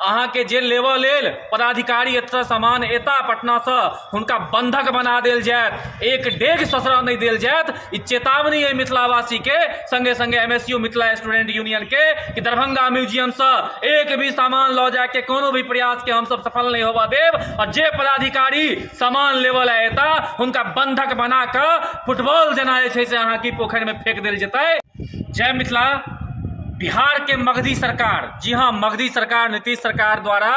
अहाँ के जे लेबऽ लेल पदाधिकारी एतऽ सामान एता पटना से हुनका बंधक बना देल जायत, एक डेग ससरा नहीं देल जायत। ई चेतावनी है मिथिलावासी के, संगे संगे एमएसयू मिथिला स्टूडेंट यूनियन के कि दरभंगा म्यूजियम से एक भी सामान लऽ जाके कोनो भी प्रयास के हम सब सफल नहीं होबा देब। और जे पदाधिकारी सामान लेवल एता हुनका बंधक बना के फुटबॉल जना जे से अहाँ की पोखर में फेंक देल जेतै। जय मिथिला। बिहार के मगधी सरकार, जी हाँ मगधी सरकार, नीतीश सरकार द्वारा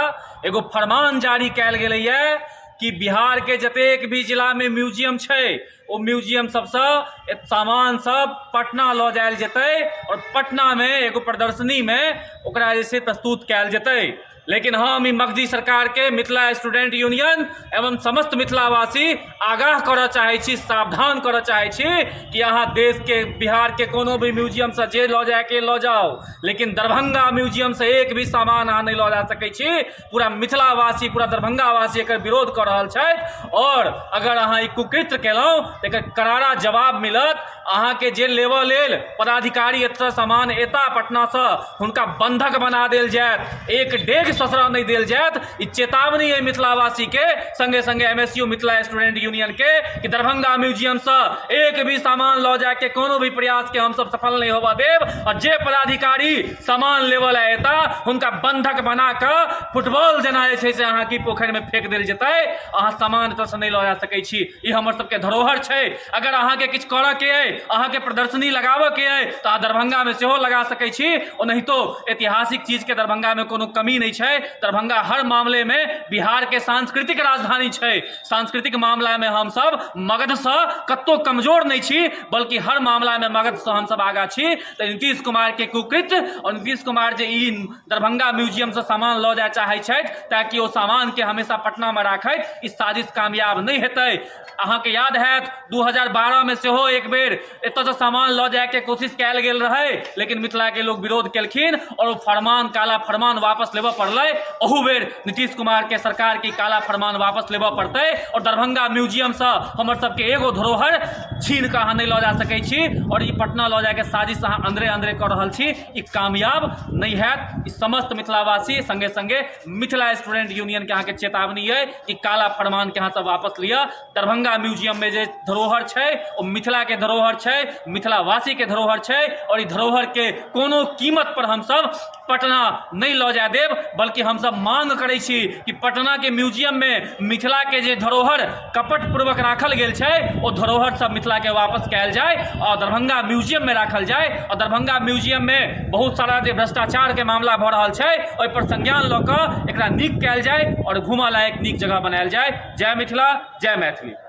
एगो फरमान जारी कैल गेलै है कि बिहार के जतेक भी जिला में म्यूजियम छै ओ म्यूजियम सबसे सामान सब पटना लऽ जायल जेतै और पटना में एगो प्रदर्शनी में ओकरा जे से प्रस्तुत कैल जेतै। लेकिन हम ई मगधी सरकार के मिथिला स्टूडेंट यूनियन एवं समस्त मिथिलावासी आगाह करऽ चाहै छी, सावधान करऽ चाहै छी कि अहाँ देश के बिहार के कोनो भी म्यूजियम से जे लऽ जाए के लऽ जाओ, लेकिन दरभंगा म्यूजियम से एक भी सामान अहाँ नहीं लऽ जा सकै छी। पूरा मिथिलावासी, पूरा दरभंगावासी एकर विरोध कऽ रहल छथि और अगर अहाँ ई कुकृत्य केलहुँ तऽ एकर करारा जवाब मिलत। अहाँ के जे लेबऽ लेल पदाधिकारी एतऽ सामान एता पटना से हुनका बंधक बना देल जायत, एक डेग ससरा नहीं देल जायत। ई चेतावनी है मिथिलावासी के, संगे संगे एमएसयू मिथिला स्टूडेंट यूनियन के कि दरभंगा म्यूजियम से एक भी सामान लऽ जाके कोनो भी प्रयास के हम सब सफल नहीं होबा देब। और जे पदाधिकारी सामान लेवल एता हुनका बंधक बना के फुटबॉल जना जे से अहाँ की पोखर में फेंक देल जेतै। अहाँ सामान एतऽ से नहीं लऽ जा सकै छी, ई हमर सबके धरोहर छै। अगर अहाँ के किछु करऽ के है, अहाँ के प्रदर्शनी लगाबऽ के है तऽ अहाँ दरभंगा में सेहो लगा सकै छी। और नहीं तो ऐतिहासिक चीज के दरभंगा में कोनो कमी नहीं है। दरभंगा हर मामले में बिहार के सांस्कृतिक राजधानी है। सांस्कृतिक मामला में हम सब मगध से कत्तो कमजोर नहीं छी, बल्कि हर मामला में मगध से हम सब आगा छी। तो नीतीश कुमार के कुकृत्य और नीतीश कुमार जे ई दरभंगा म्यूजियम से सामान लऽ जाए चाहै छथि ताकि ओ सामान के हमेशा पटना में राखैत, ई साजिश कामयाब नहीं हेतै। अहाँ के याद हैत 2012 में सेहो एक बेर एतऽ से सामान लऽ जाए के कोशिश कैल गेल रहे, लेकिन मिथिला के लोग विरोध केलखिन और ओ फरमान, काला फरमान वापस लेबऽ पड़लै। ओहू बेर नीतीश कुमार के सरकार की काला फरमान वापस लेबऽ पड़तै और दरभंगा म्यूजियम से हमर सबके एगो धरोहर छीन के अहाँ नहीं लऽ जा सकै छी। और ई पटना लऽ जाए के साजिश अहाँ अंदरे अंदरे कऽ रहल छी, ई कामयाब नहीं हैत। ई समस्त मिथिलावासी संगे संगे मिथिला स्टूडेंट यूनियन के अहाँ के चेतावनी है कि काला फरमान के अहाँ सब वापस लिअ। दरभंगा म्यूजियम में जे धरोहर छै ओ मिथिला के धरोहर छै, मिथिलावासी के धरोहर छै। और ई धरोहर के कोनो कीमत पर हम सब पटना नहीं लऽ जाए देब, बल्कि हम सब मांग करै छी कि पटना के म्यूजियम में मिथिला के जे धरोहर कपट पूर्वक राखल गेल छै ओ धरोहर सब मिथिला के वापस कैल जाए और दरभंगा म्यूजियम में राखल जाए। और दरभंगा म्यूजियम में बहुत सारा जे भ्रष्टाचार के मामला भऽ रहल छै ओहि पर संज्ञान लऽ कऽ एकरा नीक कैल जाए और घुमऽ लायक नीक जगह बनायल जाए। जय मिथिला, जय मैथिली।